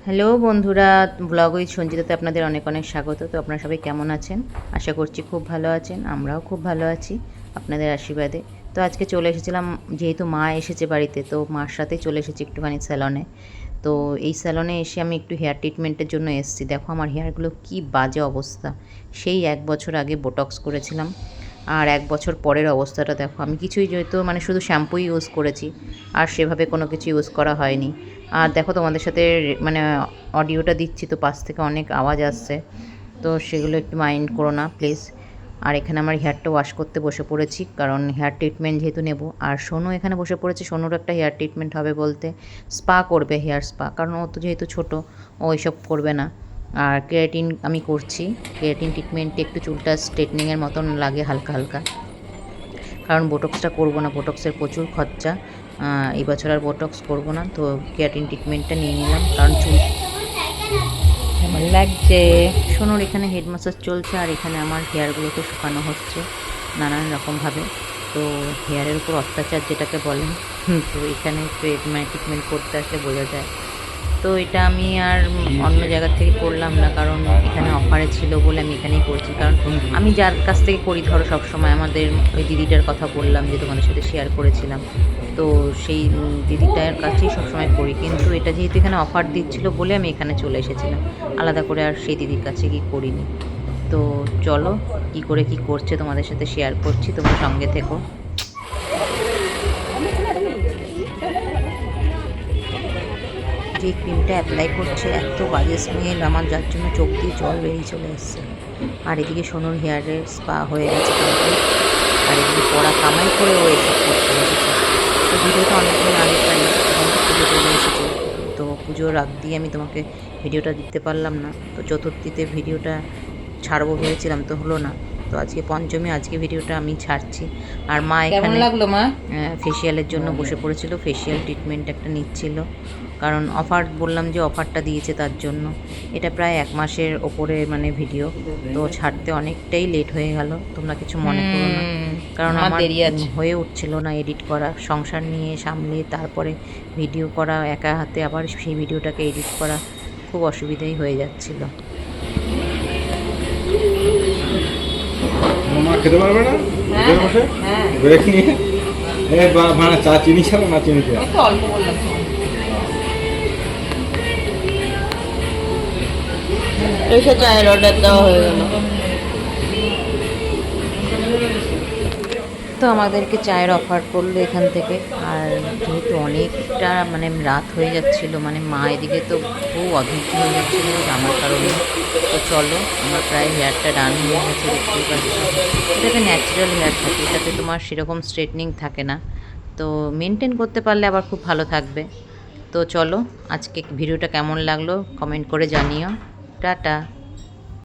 Hello বন্ধুরা, blog with সঞ্চিতাতে আপনাদের অনেক অনেক স্বাগত। তো আপনারা সবাই কেমন আছেন? আশা করছি খুব ভালো আছেন। আমরাও খুব ভালো আছি আপনাদের আশীর্বাদে। তো আজকে চলে এসেছিলাম, যেহেতু মা এসেছে বাড়িতে, তো মার সাথেই চলে এসেছি একটুখানি স্যালনে। তো এই স্যালনে এসে আমি একটু হেয়ার ট্রিটমেন্টের জন্য এসেছি। দেখো আমার হেয়ারগুলো কি বাজে অবস্থা। সেই 1 বছর আগে বোটক্স করেছিলাম, আর 1 বছর পরের অবস্থাটা দেখো। আমি কিছুই যেহেতু শুধু শ্যাম্পুই ইউজ করেছি, আর সেভাবে কোনো কিছু ইউজ করা হয়নি। আর দেখো তোমাদের সাথে মানে অডিওটা দিচ্ছি, তো পাশ থেকে অনেক আওয়াজ আসছে, তো সেগুলো একটু মাইন্ড করো না প্লিজ। আর এখানে আমার হেয়ারটা ওয়াশ করতে বসে পড়েছি, কারণ হেয়ার ট্রিটমেন্ট যেহেতু নেব। আর সোনু এখানে বসে পড়েছে, সোনুর একটা হেয়ার ট্রিটমেন্ট হবে বলতে, স্পা করবে, হেয়ার স্পা। কারণ ও তো যেহেতু ছোটো, ও এইসব করবে না। আর কেরাটিন আমি করছি। কেরাটিন ট্রিটমেন্টে একটু চুলটা স্ট্রেটনিংয়ের মতন লাগে হালকা হালকা, কারণ বোটক্সটা করবো না, বোটক্সের প্রচুর খরচা। এই বছর আর বোটক্স করবো না, তো কেরাটিন ট্রিটমেন্টটা নিয়ে নিলাম, কারণ চুল কেমন লাগছে। সোনুর এখানে হেড ম্যাসাজ চলছে, আর এখানে আমার হেয়ারগুলোকে শুকানো হচ্ছে নানান রকমভাবে। তো হেয়ারের উপর অত্যাচার যেটাকে বলে, তো এখানে ট্রিটমেন্ট করতে আসলে বোঝা যায়। তো এটা আমি আর অন্য জায়গার থেকে করলাম না, কারণ এখানে অফারে ছিল বলে আমি এখানেই করছি। কারণ আমি যার কাছ থেকে করি, ধরো সবসময় আমাদের ওই দিদিটার কথা বললাম যে তোমাদের সাথে শেয়ার করেছিলাম, তো সেই দিদিটার কাছেই সবসময় করি। কিন্তু এটা যেহেতু এখানে অফার দিচ্ছিলো বলে আমি এখানে চলে এসেছিলাম, আলাদা করে আর সেই দিদির কাছে গিয়ে করিনি। তো চলো কি করে কি করছে তোমাদের সাথে শেয়ার করছি, তোমরা সঙ্গে থেকো। যে ক্রিমটা অ্যাপ্লাই করছে এত বাজে স্মেল আমার, যার জন্য চোখ দিয়ে জল বেরিয়ে চলে এসছে। আর এদিকে সোনুর হেয়ারের স্পা হয়ে গেছে কমপ্লিট, আর এদিকে পড়া কামাই করে ও এসব করতে বসেছে। তো ভিডিওটা অনেকদিন আগেকারই, এখন তো পুজো চলে এসেছে। তো পুজোর আগ দিয়ে আমি তোমাকে ভিডিওটা দিতে পারলাম না। তো চতুর্থীতে ভিডিওটা ছাড়বো ভেবেছিলাম, তো হলো না। তো আজকে পঞ্চমী, আজকে ভিডিওটা আমি ছাড়ছি। আর মা এখানে লাগলো মা ফেসিয়ালের জন্য বসে পড়েছিল, ফেসিয়াল ট্রিটমেন্ট একটা নিচ্ছিল, কারণ অফার বললাম যে অফারটা দিয়েছে তার জন্য। এটা প্রায় 1 মাসের ওপরে ভিডিও, তো ছাড়তে অনেকটাই লেট হয়ে গেল, তোমরা কিছু মনে করো না। কারণ আমার হয়ে উঠছিল না এডিট করা, সংসার নিয়ে সামলে তারপরে ভিডিও করা, একা হাতে আবার সেই ভিডিওটাকে এডিট করা, খুব অসুবিধাই হয়ে যাচ্ছিল। মা খেতে পারবে না বসে ব্রেক নিয়ে মানে চা চিনি ছাড়া না চিনি ছাড়া অল্প বললাম, এসে চায়ের অর্ডার দেওয়া হয়ে গেল। তো আমাদেরকে চায়ের অফার করলো এখান থেকে। আর যেহেতু অনেকটা রাত হয়ে যাচ্ছিলো, মা এদিকে তো খুব অধৈর্য হয়ে যাচ্ছিলো আমার কারণে। তো চলো, আমার প্রায় হেয়ারটা ডান হয়ে গেছে, দেখতেই পাচ্ছি। এটাতে ন্যাচারাল হেয়ার থাকে, এটাতে তোমার সেরকম স্ট্রেটনিং থাকে না। তো মেনটেন করতে পারলে আবার খুব ভালো থাকবে। তো চলো, আজকে ভিডিওটা কেমন লাগলো কমেন্ট করে জানিও। টাটা।